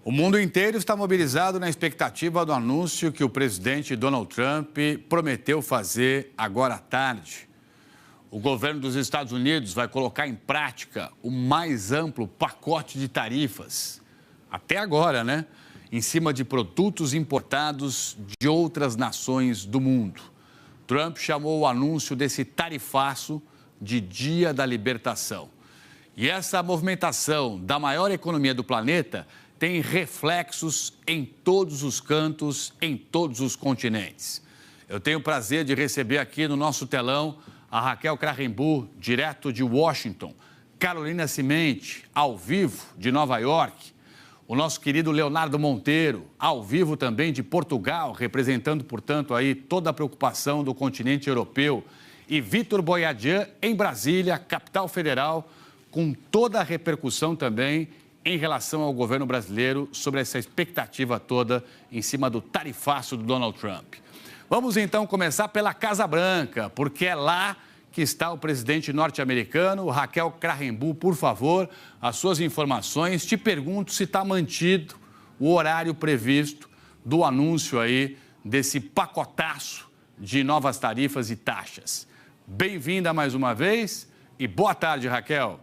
O mundo inteiro está mobilizado na expectativa do anúncio que o presidente Donald Trump prometeu fazer agora à tarde. O governo dos Estados Unidos vai colocar em prática o mais amplo pacote de tarifas, até agora, né? Em cima de produtos importados de outras nações do mundo. Trump chamou o anúncio desse tarifaço de Dia da Libertação. E essa movimentação da maior economia do planeta tem reflexos em todos os cantos, em todos os continentes. Eu tenho o prazer de receber aqui no nosso telão a Raquel Krahenbuhl, direto de Washington, Carolina Cimenti, ao vivo de Nova York, o nosso querido Leonardo Monteiro, ao vivo também de Portugal, representando, portanto, aí toda a preocupação do continente europeu, e Vitor Boiadian, em Brasília, capital federal, com toda a repercussão também em relação ao governo brasileiro sobre essa expectativa toda em cima do tarifaço do Donald Trump. Vamos então começar pela Casa Branca, porque é lá que está o presidente norte-americano. Raquel Krahenbuhl, por favor, as suas informações. Te pergunto se está mantido o horário previsto do anúncio aí desse pacotaço de novas tarifas e taxas. Bem-vinda mais uma vez e boa tarde, Raquel.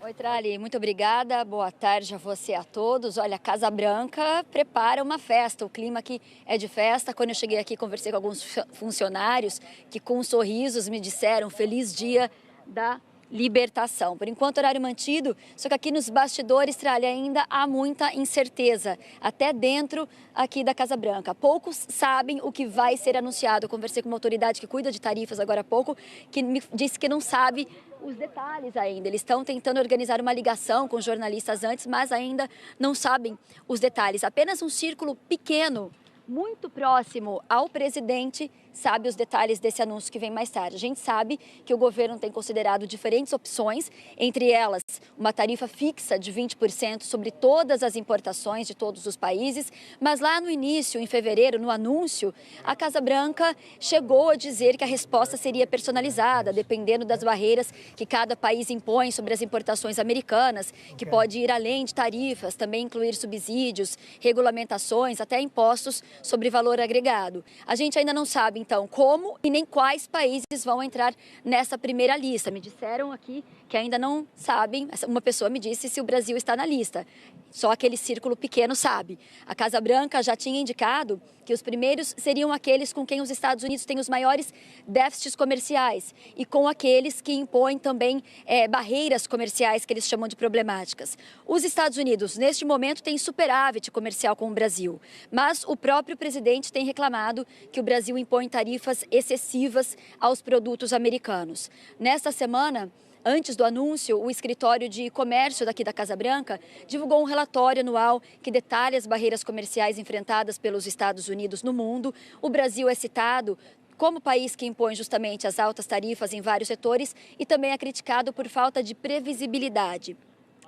Oi, Trali, muito obrigada. Boa tarde a você e a todos. Olha, a Casa Branca prepara uma festa. O clima aqui é de festa. Quando eu cheguei aqui, conversei com alguns funcionários que, com sorrisos, me disseram feliz dia da libertação. Por enquanto, horário mantido, só que aqui nos bastidores, Trali, ainda há muita incerteza, até dentro aqui da Casa Branca. Poucos sabem o que vai ser anunciado. Eu conversei com uma autoridade que cuida de tarifas agora há pouco, que me disse que não sabe os detalhes ainda. Eles estão tentando organizar uma ligação com jornalistas antes, mas ainda não sabem os detalhes. Apenas um círculo pequeno, muito próximo ao presidente, sabe os detalhes desse anúncio que vem mais tarde. A gente sabe que o governo tem considerado diferentes opções, entre elas uma tarifa fixa de 20% sobre todas as importações de todos os países, mas lá no início, em fevereiro, no anúncio, a Casa Branca chegou a dizer que a resposta seria personalizada, dependendo das barreiras que cada país impõe sobre as importações americanas, que pode ir além de tarifas, também incluir subsídios, regulamentações, até impostos sobre valor agregado. A gente ainda não sabe, então, como e nem quais países vão entrar nessa primeira lista. Me disseram aqui que ainda não sabem, uma pessoa me disse se o Brasil está na lista. Só aquele círculo pequeno sabe. A Casa Branca já tinha indicado que os primeiros seriam aqueles com quem os Estados Unidos têm os maiores déficits comerciais e com aqueles que impõem também barreiras comerciais que eles chamam de problemáticas. Os Estados Unidos, neste momento, têm superávit comercial com o Brasil, mas o próprio presidente tem reclamado que o Brasil impõe tarifas excessivas aos produtos americanos. Nesta semana, antes do anúncio, o escritório de comércio daqui da Casa Branca divulgou um relatório anual que detalha as barreiras comerciais enfrentadas pelos Estados Unidos no mundo. O Brasil é citado como país que impõe justamente as altas tarifas em vários setores e também é criticado por falta de previsibilidade.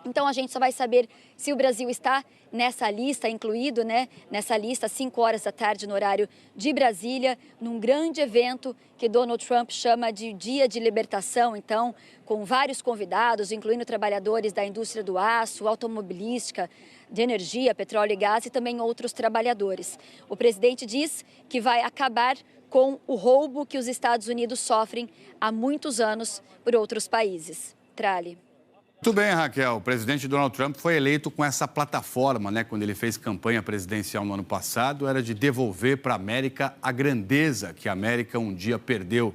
Então, a gente só vai saber se o Brasil está nessa lista, incluído, né, nessa lista, às 5 horas da tarde, no horário de Brasília, num grande evento que Donald Trump chama de Dia de Libertação, então, com vários convidados, incluindo trabalhadores da indústria do aço, automobilística, de energia, petróleo e gás e também outros trabalhadores. O presidente diz que vai acabar com o roubo que os Estados Unidos sofrem há muitos anos por outros países. Trali. Muito bem, Raquel. O presidente Donald Trump foi eleito com essa plataforma, né? Quando ele fez campanha presidencial no ano passado, era de devolver para a América a grandeza que a América um dia perdeu.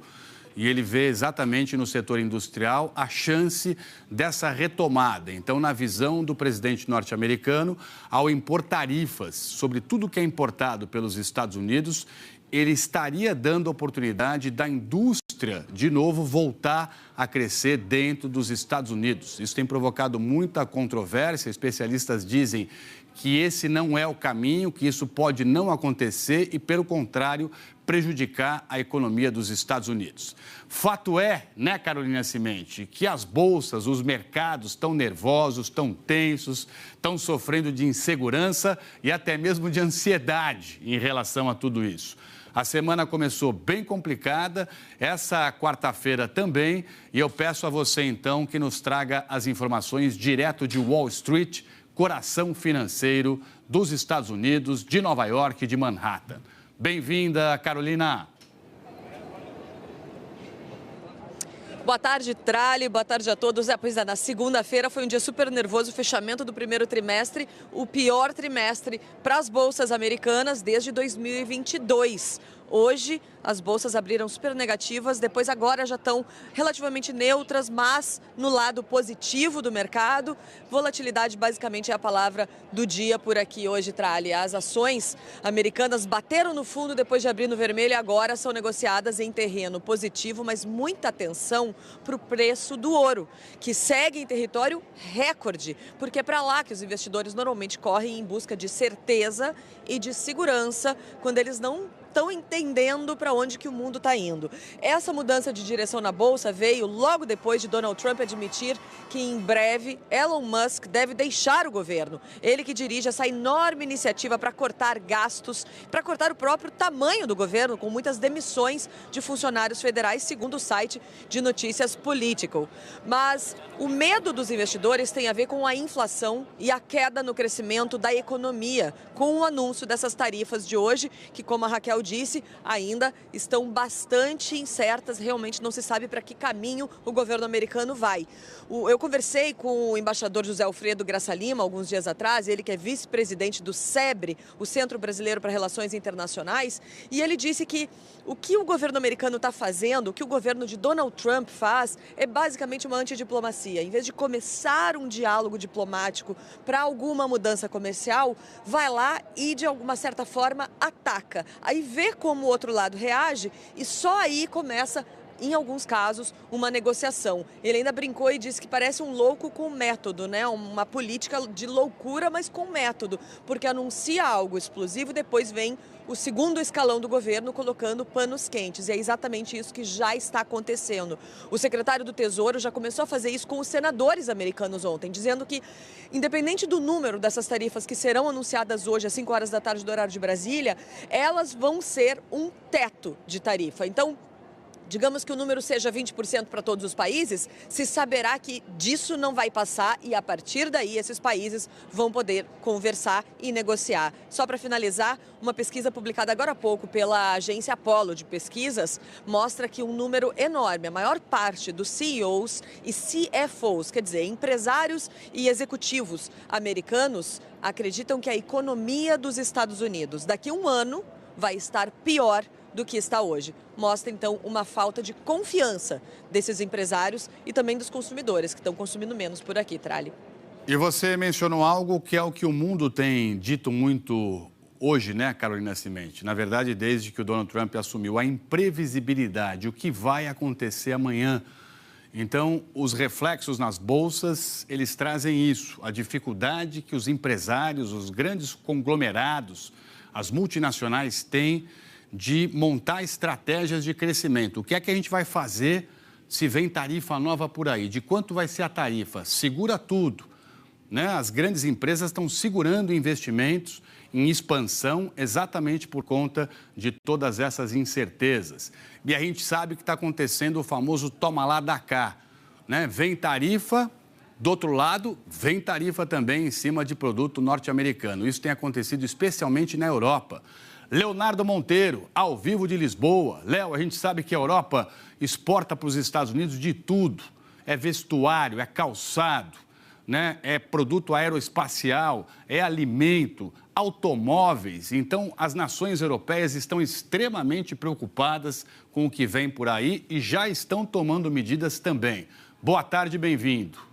E ele vê exatamente no setor industrial a chance dessa retomada. Então, na visão do presidente norte-americano, ao impor tarifas sobre tudo que é importado pelos Estados Unidos, ele estaria dando oportunidade da indústria, de novo, voltar a crescer dentro dos Estados Unidos. Isso tem provocado muita controvérsia. Especialistas dizem que esse não é o caminho, que isso pode não acontecer e, pelo contrário, prejudicar a economia dos Estados Unidos. Fato é, né, Carolina Cimenti, que as bolsas, os mercados estão nervosos, estão tensos, estão sofrendo de insegurança e até mesmo de ansiedade em relação a tudo isso. A semana começou bem complicada, essa quarta-feira também, e eu peço a você então que nos traga as informações direto de Wall Street, coração financeiro dos Estados Unidos, de Nova York e de Manhattan. Bem-vinda, Carolina. Boa tarde, Trali. Boa tarde a todos. Pois é, na segunda-feira foi um dia super nervoso, o fechamento do primeiro trimestre, o pior trimestre para as bolsas americanas desde 2022. Hoje, as bolsas abriram super negativas, depois agora já estão relativamente neutras, mas no lado positivo do mercado. Volatilidade basicamente é a palavra do dia por aqui hoje, Trali. As ações americanas bateram no fundo depois de abrir no vermelho e agora são negociadas em terreno positivo, mas muita atenção para o preço do ouro, que segue em território recorde, porque é para lá que os investidores normalmente correm em busca de certeza e de segurança quando eles não estão entendendo para onde que o mundo está indo. Essa mudança de direção na Bolsa veio logo depois de Donald Trump admitir que em breve Elon Musk deve deixar o governo. Ele que dirige essa enorme iniciativa para cortar gastos, para cortar o próprio tamanho do governo, com muitas demissões de funcionários federais, segundo o site de notícias Politico. Mas o medo dos investidores tem a ver com a inflação e a queda no crescimento da economia, com o anúncio dessas tarifas de hoje, que, como a Raquel disse, ainda estão bastante incertas, realmente não se sabe para que caminho o governo americano vai. Eu conversei com o embaixador José Alfredo Graça Lima alguns dias atrás, ele que é vice-presidente do SEBRE, o Centro Brasileiro para Relações Internacionais, e ele disse que o que o governo americano está fazendo, o que o governo de Donald Trump faz, é basicamente uma antidiplomacia. Em vez de começar um diálogo diplomático para alguma mudança comercial, vai lá e, de alguma certa forma, ataca. Aí vê como o outro lado reage e só aí começa, em alguns casos, uma negociação. Ele ainda brincou e disse que parece um louco com método, né? Uma política de loucura, mas com método, porque anuncia algo explosivo e depois vem o segundo escalão do governo colocando panos quentes. E é exatamente isso que já está acontecendo. O secretário do Tesouro já começou a fazer isso com os senadores americanos ontem, dizendo que, independente do número dessas tarifas que serão anunciadas hoje às 5 horas da tarde do horário de Brasília, elas vão ser um teto de tarifa. Então, digamos que o número seja 20% para todos os países, se saberá que disso não vai passar e, a partir daí, esses países vão poder conversar e negociar. Só para finalizar, uma pesquisa publicada agora há pouco pela agência Apollo de pesquisas mostra que um número enorme, a maior parte dos CEOs e CFOs, quer dizer, empresários e executivos americanos, acreditam que a economia dos Estados Unidos daqui a um ano vai estar pior do que está hoje. Mostra, então, uma falta de confiança desses empresários e também dos consumidores, que estão consumindo menos por aqui, Trali. E você mencionou algo que é o que o mundo tem dito muito hoje, né, Carolina Cimenti? Na verdade, desde que o Donald Trump assumiu, a imprevisibilidade, o que vai acontecer amanhã. Então, os reflexos nas bolsas, eles trazem isso, a dificuldade que os empresários, os grandes conglomerados, as multinacionais têm de montar estratégias de crescimento. O que é que a gente vai fazer se vem tarifa nova por aí? De quanto vai ser a tarifa? Segura tudo, né? As grandes empresas estão segurando investimentos em expansão exatamente por conta de todas essas incertezas. E a gente sabe que está acontecendo o famoso toma lá da cá, né? Vem tarifa, do outro lado, vem tarifa também em cima de produto norte-americano. Isso tem acontecido especialmente na Europa. Leonardo Monteiro, ao vivo de Lisboa. Léo, a gente sabe que a Europa exporta para os Estados Unidos de tudo. É vestuário, é calçado, né? É produto aeroespacial, é alimento, automóveis. Então, as nações europeias estão extremamente preocupadas com o que vem por aí e já estão tomando medidas também. Boa tarde, bem-vindo.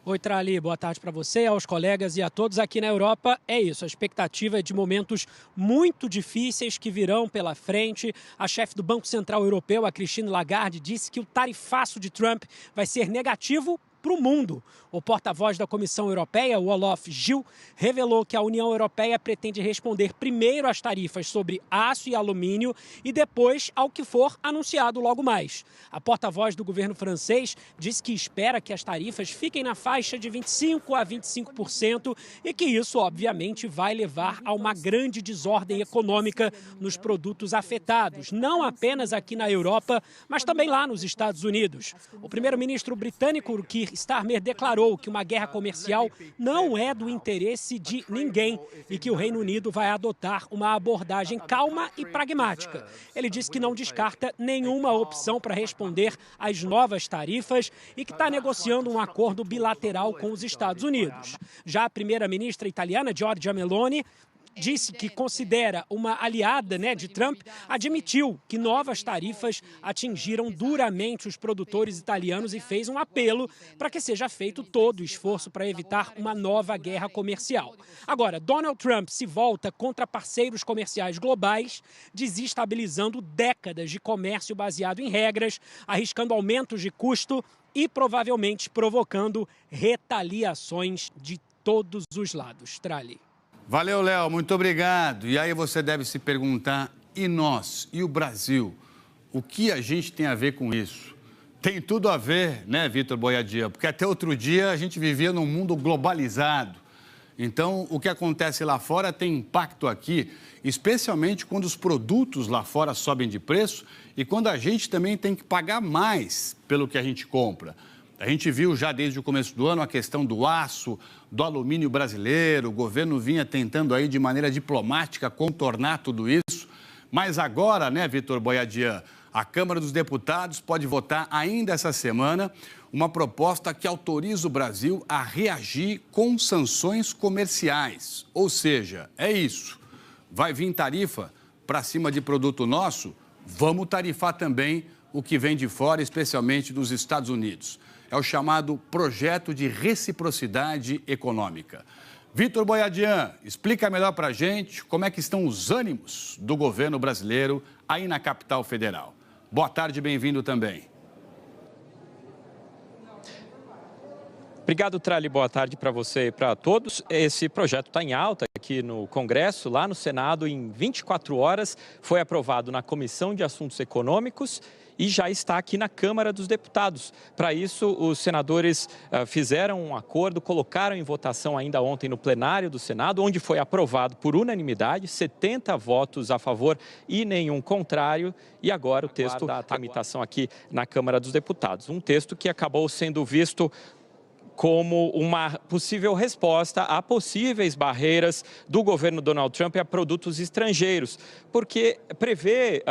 Oi, Trali, boa tarde para você, aos colegas e a todos aqui na Europa. É isso, a expectativa é de momentos muito difíceis que virão pela frente. A chefe do Banco Central Europeu, a Christine Lagarde, disse que o tarifaço de Trump vai ser negativo para o mundo. O porta-voz da Comissão Europeia, o Olof Gil, revelou que a União Europeia pretende responder primeiro às tarifas sobre aço e alumínio e depois ao que for anunciado logo mais. A porta-voz do governo francês disse que espera que as tarifas fiquem na faixa de 25% a 25% e que isso, obviamente, vai levar a uma grande desordem econômica nos produtos afetados, não apenas aqui na Europa, mas também lá nos Estados Unidos. O primeiro-ministro britânico, Keir Starmer, declarou que uma guerra comercial não é do interesse de ninguém e que o Reino Unido vai adotar uma abordagem calma e pragmática. Ele disse que não descarta nenhuma opção para responder às novas tarifas e que está negociando um acordo bilateral com os Estados Unidos. Já a primeira-ministra italiana, Giorgia Meloni, disse que considera uma aliada, de Trump, admitiu que novas tarifas atingiram duramente os produtores italianos e fez um apelo para que seja feito todo o esforço para evitar uma nova guerra comercial. Agora, Donald Trump se volta contra parceiros comerciais globais, desestabilizando décadas de comércio baseado em regras, arriscando aumentos de custo e provavelmente provocando retaliações de todos os lados. Trali. Valeu, Léo, muito obrigado. E aí você deve se perguntar, e nós, e o Brasil, o que a gente tem a ver com isso? Tem tudo a ver, né, Vitor Boiadia? Porque até outro dia a gente vivia num mundo globalizado. Então, o que acontece lá fora tem impacto aqui, especialmente quando os produtos lá fora sobem de preço e quando a gente também tem que pagar mais pelo que a gente compra. A gente viu já desde o começo do ano a questão do aço, do alumínio brasileiro. O governo vinha tentando aí de maneira diplomática contornar tudo isso. Mas agora, né, Vitor Boiadia, a Câmara dos Deputados pode votar ainda essa semana uma proposta que autoriza o Brasil a reagir com sanções comerciais. Ou seja, é isso. Vai vir tarifa para cima de produto nosso? Vamos tarifar também o que vem de fora, especialmente dos Estados Unidos. É o chamado Projeto de Reciprocidade Econômica. Vitor Boiadian, explica melhor para a gente como é que estão os ânimos do governo brasileiro aí na capital federal. Boa tarde, bem-vindo também. Obrigado, Trali. Boa tarde para você e para todos. Esse projeto está em alta aqui no Congresso, lá no Senado, em 24 horas. Foi aprovado na Comissão de Assuntos Econômicos e já está aqui na Câmara dos Deputados. Para isso, os senadores fizeram um acordo, colocaram em votação ainda ontem no plenário do Senado, onde foi aprovado por unanimidade, 70 votos a favor e nenhum contrário. E agora o texto da tramitação aqui na Câmara dos Deputados. Um texto que acabou sendo visto como uma possível resposta a possíveis barreiras do governo Donald Trump a produtos estrangeiros, porque prevê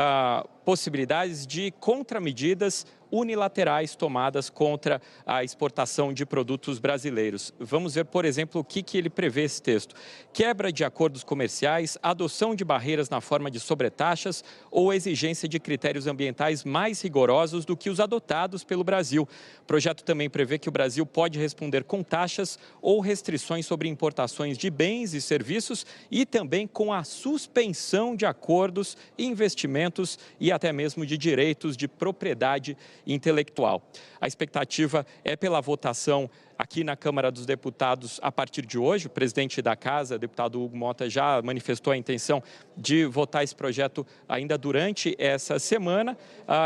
possibilidades de contramedidas unilaterais tomadas contra a exportação de produtos brasileiros. Vamos ver, por exemplo, o que ele prevê esse texto. Quebra de acordos comerciais, adoção de barreiras na forma de sobretaxas ou exigência de critérios ambientais mais rigorosos do que os adotados pelo Brasil. O projeto também prevê que o Brasil pode responder com taxas ou restrições sobre importações de bens e serviços e também com a suspensão de acordos, investimentos e até mesmo de direitos de propriedade intelectual. A expectativa é pela votação aqui na Câmara dos Deputados a partir de hoje. O presidente da Casa, o deputado Hugo Mota, já manifestou a intenção de votar esse projeto ainda durante essa semana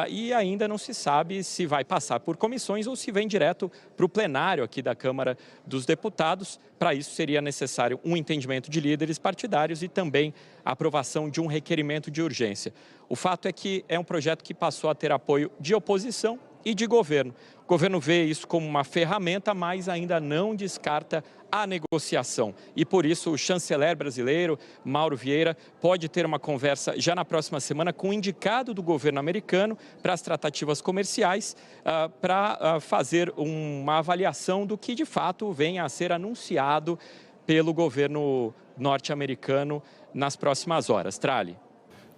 e ainda não se sabe se vai passar por comissões ou se vem direto para o plenário aqui da Câmara dos Deputados. Para isso seria necessário um entendimento de líderes partidários e também a aprovação de um requerimento de urgência. O fato é que é um projeto que passou a ter apoio de oposição e de governo. O governo vê isso como uma ferramenta, mas ainda não descarta a negociação. E por isso o chanceler brasileiro, Mauro Vieira, pode ter uma conversa já na próxima semana com o indicado do governo americano para as tratativas comerciais, para fazer uma avaliação do que de fato venha a ser anunciado pelo governo norte-americano nas próximas horas. Trali.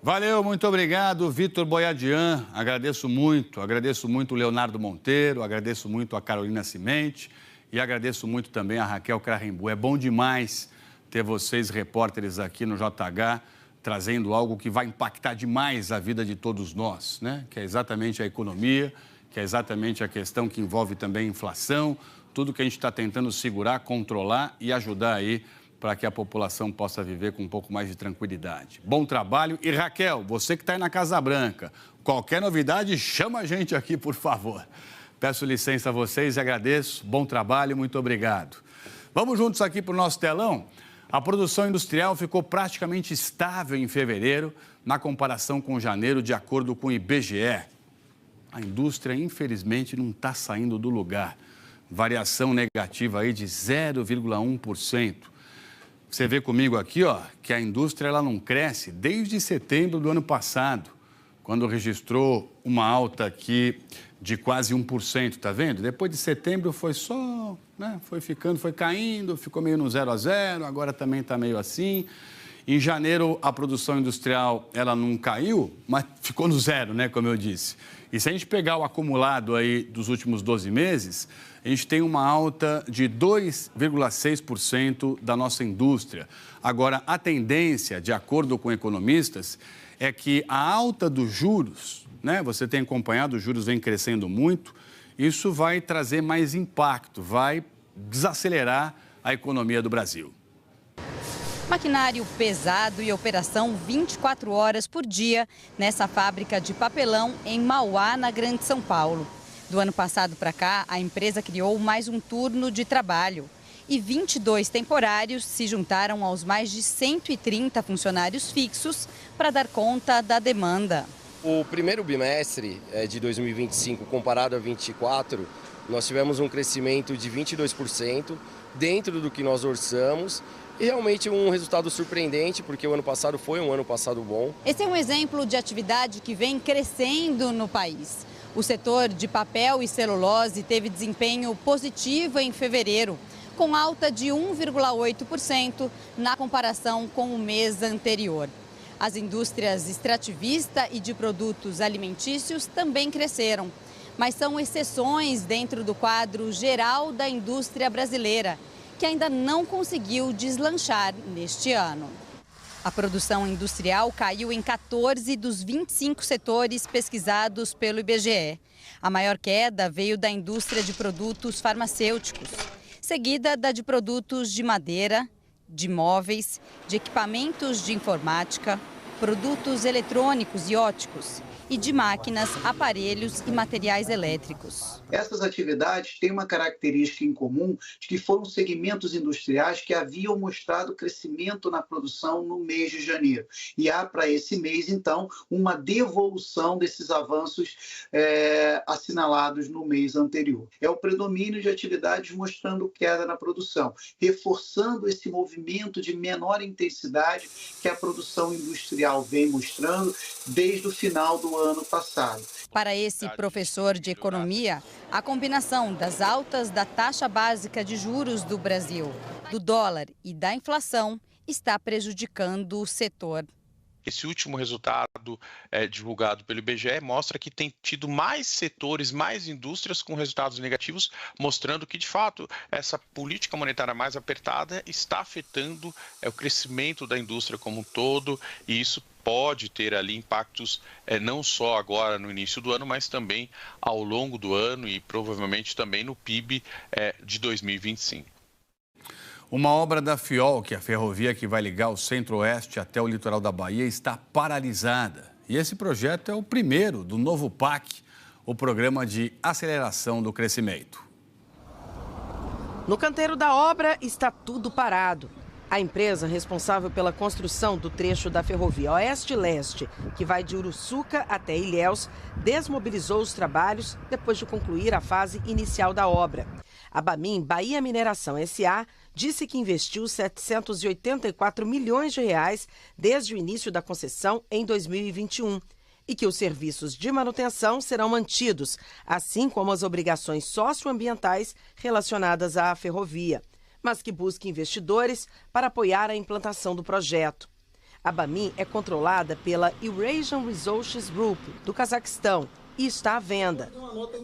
Valeu, muito obrigado, Vitor Boiadian. Agradeço muito o Leonardo Monteiro, agradeço muito a Carolina Cimente e agradeço muito também a Raquel Krahenbuhl. É bom demais ter vocês, repórteres aqui no JH, trazendo algo que vai impactar demais a vida de todos nós, né? Que é exatamente a economia, que é exatamente a questão que envolve também inflação, tudo que a gente está tentando segurar, controlar e ajudar aí para que a população possa viver com um pouco mais de tranquilidade. Bom trabalho. E Raquel, você que está aí na Casa Branca, qualquer novidade, chama a gente aqui, por favor. Peço licença a vocês e agradeço. Bom trabalho, muito obrigado. Vamos juntos aqui para o nosso telão. A produção industrial ficou praticamente estável em fevereiro, na comparação com janeiro, de acordo com o IBGE. A indústria, infelizmente, não está saindo do lugar. Variação negativa aí de 0,1%. Você vê comigo aqui, ó, que a indústria ela não cresce desde setembro do ano passado, quando registrou uma alta aqui de quase 1%, tá vendo? Depois de setembro foi só, né, foi ficando, foi caindo, ficou meio no 0 a 0, agora também está meio assim. Em janeiro, a produção industrial, ela não caiu, mas ficou no zero, né, como eu disse. E se a gente pegar o acumulado aí dos últimos 12 meses, a gente tem uma alta de 2,6% da nossa indústria. Agora, a tendência, de acordo com economistas, é que a alta dos juros, né, você tem acompanhado, os juros vêm crescendo muito, isso vai trazer mais impacto, vai desacelerar a economia do Brasil. Maquinário pesado e operação 24 horas por dia nessa fábrica de papelão em Mauá, na Grande São Paulo. Do ano passado para cá, a empresa criou mais um turno de trabalho e 22 temporários se juntaram aos mais de 130 funcionários fixos para dar conta da demanda. O primeiro bimestre de 2025 comparado a 2024, nós tivemos um crescimento de 22% dentro do que nós orçamos. E realmente um resultado surpreendente, porque o ano passado foi um ano passado bom. Esse é um exemplo de atividade que vem crescendo no país. O setor de papel e celulose teve desempenho positivo em fevereiro, com alta de 1,8% na comparação com o mês anterior. As indústrias extrativista e de produtos alimentícios também cresceram, mas são exceções dentro do quadro geral da indústria brasileira, que ainda não conseguiu deslanchar neste ano. A produção industrial caiu em 14 dos 25 setores pesquisados pelo IBGE. A maior queda veio da indústria de produtos farmacêuticos, seguida da de produtos de madeira, de móveis, de equipamentos de informática, produtos eletrônicos e ópticos e de máquinas, aparelhos e materiais elétricos. Essas atividades têm uma característica em comum de que foram segmentos industriais que haviam mostrado crescimento na produção no mês de janeiro. E há para esse mês, então, uma devolução desses avanços assinalados no mês anterior. É o predomínio de atividades mostrando queda na produção, reforçando esse movimento de menor intensidade que a produção industrial vem mostrando desde o final do ano passado. Para esse professor de economia, a combinação das altas da taxa básica de juros do Brasil, do dólar e da inflação está prejudicando o setor. Esse último resultado divulgado pelo IBGE mostra que tem tido mais setores, mais indústrias com resultados negativos, mostrando que, de fato, essa política monetária mais apertada está afetando o crescimento da indústria como um todo, e isso pode ter ali impactos não só agora no início do ano, mas também ao longo do ano e provavelmente também no PIB de 2025. Uma obra da FIOL, que é a ferrovia que vai ligar o centro-oeste até o litoral da Bahia, está paralisada. E esse projeto é o primeiro do novo PAC, o Programa de Aceleração do Crescimento. No canteiro da obra está tudo parado. A empresa responsável pela construção do trecho da ferrovia Oeste-Leste, que vai de Uruçuca até Ilhéus, desmobilizou os trabalhos depois de concluir a fase inicial da obra. A Bamin Bahia Mineração S.A. disse que investiu 784 milhões de reais desde o início da concessão em 2021 e que os serviços de manutenção serão mantidos, assim como as obrigações socioambientais relacionadas à ferrovia, mas que busca investidores para apoiar a implantação do projeto. A Bamin é controlada pela Eurasian Resources Group, do Cazaquistão, e está à venda.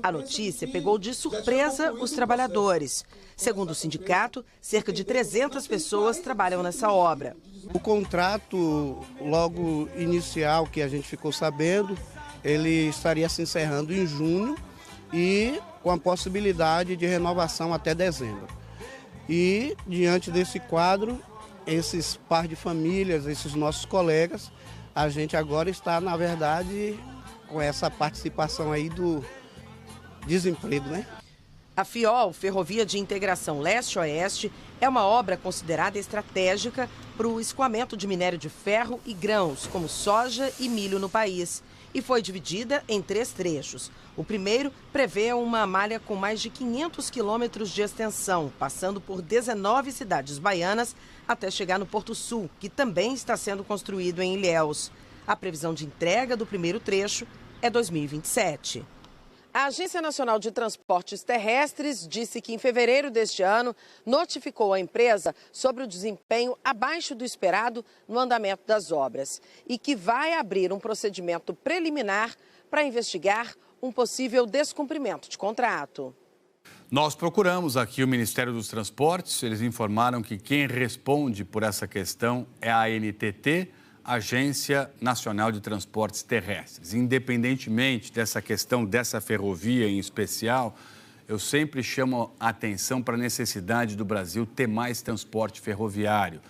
A notícia pegou de surpresa os trabalhadores. Segundo o sindicato, cerca de 300 pessoas trabalham nessa obra. O contrato, logo inicial, que a gente ficou sabendo, ele estaria se encerrando em junho e com a possibilidade de renovação até dezembro. E, diante desse quadro, esses par de famílias, esses nossos colegas, a gente agora está, na verdade, com essa participação aí do desemprego, né? A FIOL, Ferrovia de Integração Leste-Oeste, é uma obra considerada estratégica para o escoamento de minério de ferro e grãos, como soja e milho no país, e foi dividida em 3 trechos. O primeiro prevê uma malha com mais de 500 quilômetros de extensão, passando por 19 cidades baianas até chegar no Porto Sul, que também está sendo construído em Ilhéus. A previsão de entrega do primeiro trecho é 2027. A Agência Nacional de Transportes Terrestres disse que em fevereiro deste ano notificou a empresa sobre o desempenho abaixo do esperado no andamento das obras e que vai abrir um procedimento preliminar para investigar um possível descumprimento de contrato. Nós procuramos aqui o Ministério dos Transportes, eles informaram que quem responde por essa questão é a ANTT, Agência Nacional de Transportes Terrestres. Independentemente dessa questão dessa ferrovia em especial, eu sempre chamo a atenção para a necessidade do Brasil ter mais transporte ferroviário.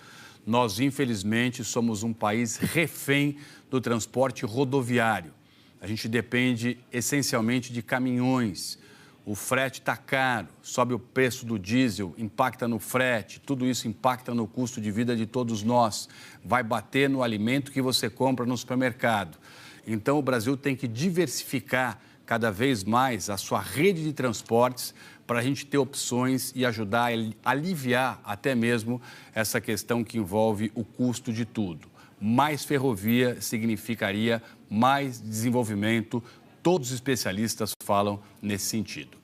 Nós, infelizmente, somos um país refém do transporte rodoviário. A gente depende essencialmente de caminhões. O frete está caro, sobe o preço do diesel, impacta no frete, tudo isso impacta no custo de vida de todos nós. Vai bater no alimento que você compra no supermercado. Então, o Brasil tem que diversificar cada vez mais a sua rede de transportes para a gente ter opções e ajudar a aliviar até mesmo essa questão que envolve o custo de tudo. Mais ferrovia significaria mais desenvolvimento. Todos os especialistas falam nesse sentido.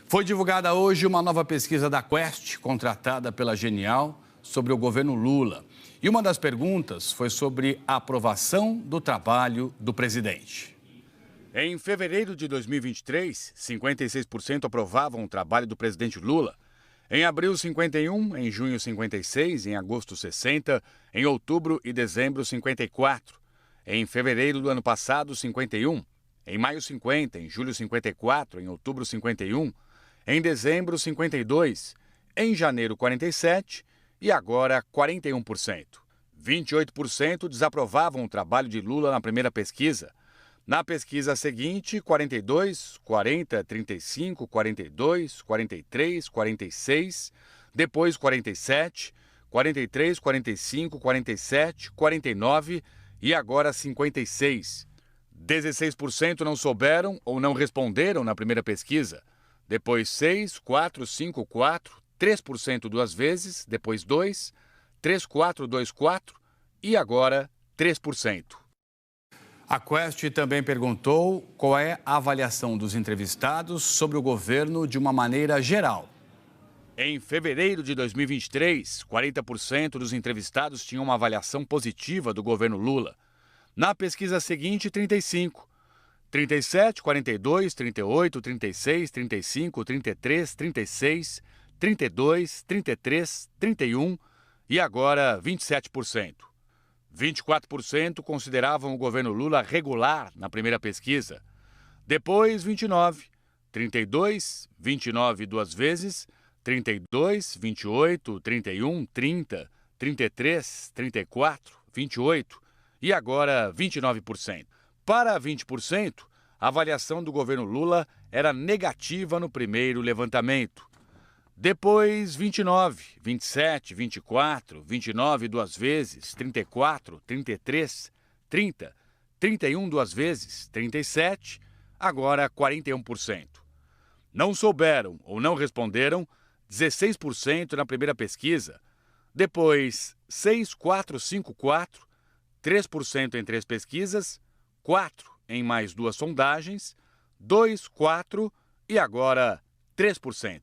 Foi divulgada hoje uma nova pesquisa da Quest, contratada pela Genial, sobre o governo Lula. E uma das perguntas foi sobre a aprovação do trabalho do presidente. Em fevereiro de 2023, 56% aprovavam o trabalho do presidente Lula. Em abril, 51%, em junho, 56%, em agosto, 60%, em outubro e dezembro, 54%. Em fevereiro do ano passado, 51%. Em maio, 50%, em julho, 54%, em outubro, 51%, em dezembro, 52%, em janeiro, 47% e agora 41%. 28% desaprovavam o trabalho de Lula na primeira pesquisa. Na pesquisa seguinte, 42%, 40%, 35%, 42%, 43%, 46%, depois 47%, 43%, 45%, 47%, 49% e agora 56%. 16% não souberam ou não responderam na primeira pesquisa. Depois 6%, 4%, 5%, 4%, 3% 2 vezes, depois 2%, 3%, 4%, 2%, 4% e agora 3%. A Quest também perguntou qual é a avaliação dos entrevistados sobre o governo de uma maneira geral. Em fevereiro de 2023, 40% dos entrevistados tinham uma avaliação positiva do governo Lula. Na pesquisa seguinte, 35%. 37%, 42%, 38%, 36%, 35%, 33%, 36%, 32%, 33%, 31% e agora 27%. 24% consideravam o governo Lula regular na primeira pesquisa. Depois, 29%, 32%, 29% 2 vezes, 32%, 28%, 31%, 30%, 33%, 34%, 28% e agora 29%. Para 20%, a avaliação do governo Lula era negativa no primeiro levantamento. Depois, 29%, 27%, 24%, 29% 2 vezes, 34%, 33%, 30%, 31% 2 vezes, 37%, agora 41%. Não souberam ou não responderam 16% na primeira pesquisa. Depois, 6%, 4%, 5%, 4%, 3% em 3 pesquisas, 4% em mais 2 sondagens, 2%, 4% e agora 3%.